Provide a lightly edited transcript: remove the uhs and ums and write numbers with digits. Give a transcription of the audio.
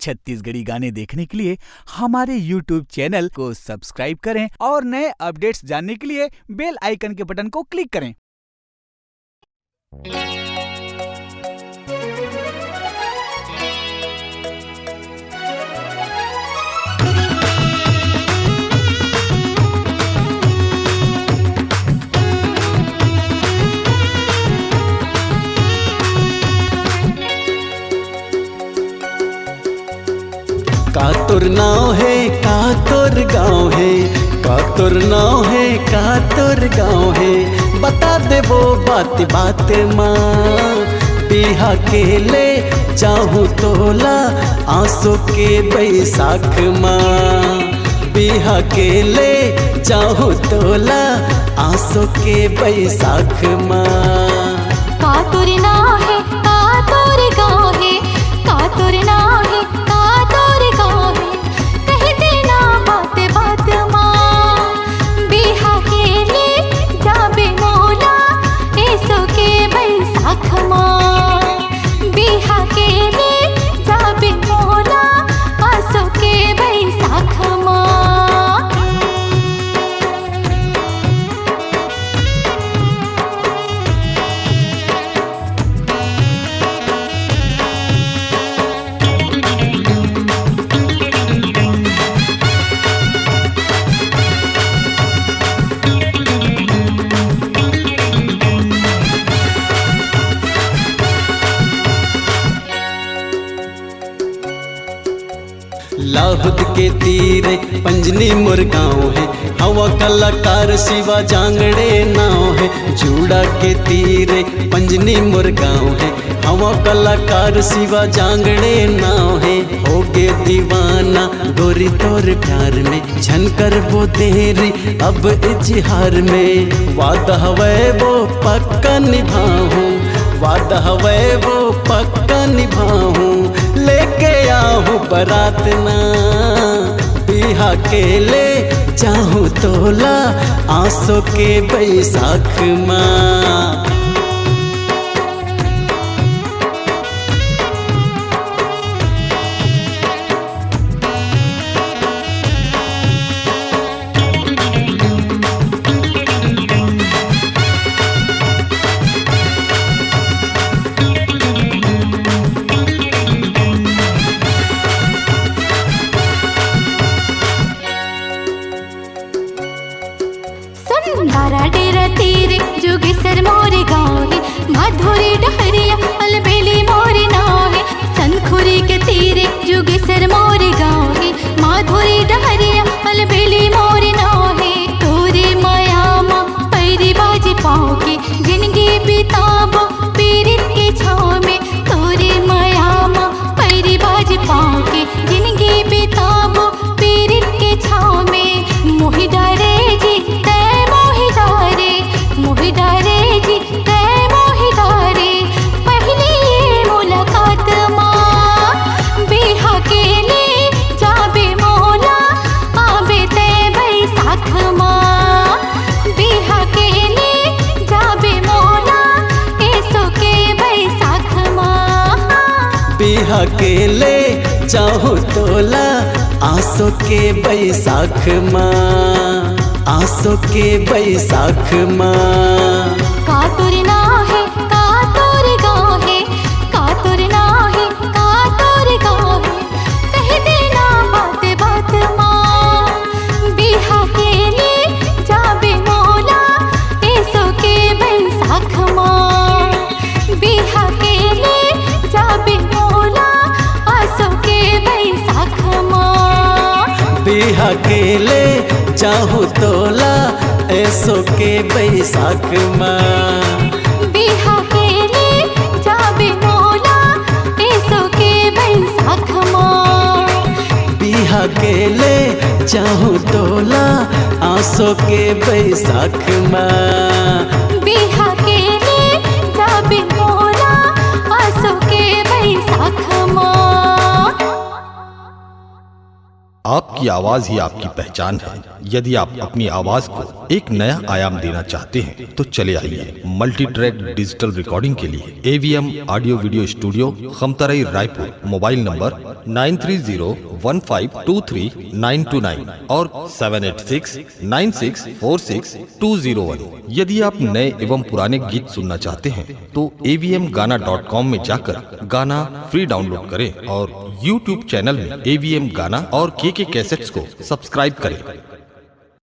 छत्तीसगढ़ी गाने देखने के लिए हमारे YouTube चैनल को सब्सक्राइब करें और नए अपडेट्स जानने के लिए बेल आइकन के बटन को क्लिक करें। का तोर नाव है, का तोर गाँव है, का तोर नाव है, का तोर गाँव है। बता दे वो बात बात माँ, बिहा के ले जाहूँ तोला आंसू के बैसाख माँ। बिहा के ले जाहूँ तोला आंसू के बैसाख माँ। का तोर नाव है, का तोर गाँव है, का तोर नाव है, का तोर गाँव है। कह देना बात बात माँ, बिहा के ले जाबे मोला ऐसो के बैसाख माँ। बिहा के ले जाबे मोला आंसू के बैसाख माँ। लाहुद के तीरे पंजनी मोर गाँव है, हवा कलाकार शिवा जांगड़े नाव है। जूड़ा के तीरे पंजनी मोर गाँव है, हवा कलाकार शिवा जांगड़े नाव है। हो गे दीवाना गोरी तोर प्यार में, झनकर वो तेरी अब इजहार में। वादा हवे वो पक्का निभाऊं, वादा हवे वो पक्का निभाऊं। लेके आहूँ बरात ना, बिहा के ले जाहूँ तोला आंसू के बैसाख माँ। बारा डेरा तीरे जोगेसर मोरे गाँव है, माधुरी डहरिया अलबेली मोरे नाव है। चंदखुरी के तीरे जोगेसर मोरे गाँव है, माधुरी डहरिया अलबेली मोरे नाव है। तोरे माया माँ पैरी बाजी पाँव के जिंदगी बिताबो पीरित के छाँव में। तोरे माया माँ पैरी बाजी पाँव के जिंदगी बिताबो पीरित के छाँव में। मोहि डारे जी मोहि डारे जी तै मोहि डारे, पहली ये मुलाकात माँ। बिहा के ले जाबे मोला आबे तै बैसाख माँ। बिहा के ले जाबे मोला ऐसो के बैसाख माँ। बिहा के ले जाहूँ तोला आंसू के बैसाख माँ, आंसू के बैसाख माँ। का तोर नाव है, का तोर गाँव है, का तोर नाव है, का तोर गाँव है। कह देना बात बात माँ, बिहा के ले जाबे मोला ऐसो के बैसाख माँ। बिहा के ले जाबे मोला आंसू के बैसाख माँ। बिहा के ले जाहूँ तोला ऐसो के बैसाख माँ। बिहा के ले जाबे मोला ऐसो के बैसाख माँ। बिहा के ले जाहूँ तोला आंसू के बैसाख माँ। बिहा के ले जाबे मोला आंसू के बैसाख माँ। आपकी आवाज ही आपकी पहचान है। यदि आप अपनी आवाज को एक नया आयाम देना चाहते हैं तो चले आइए मल्टी ट्रैक डिजिटल रिकॉर्डिंग के लिए AVM audio video studio, Khamtarai, Raipur. Mobile number 9301523929 और 7869646201। यदि आप नए एवं पुराने गीत सुनना चाहते हैं तो avmgana.com में जाकर गाना फ्री डाउनलोड करें और YouTube चैनल में AVM गाना और KK कैसेट्स को सब्सक्राइब करें।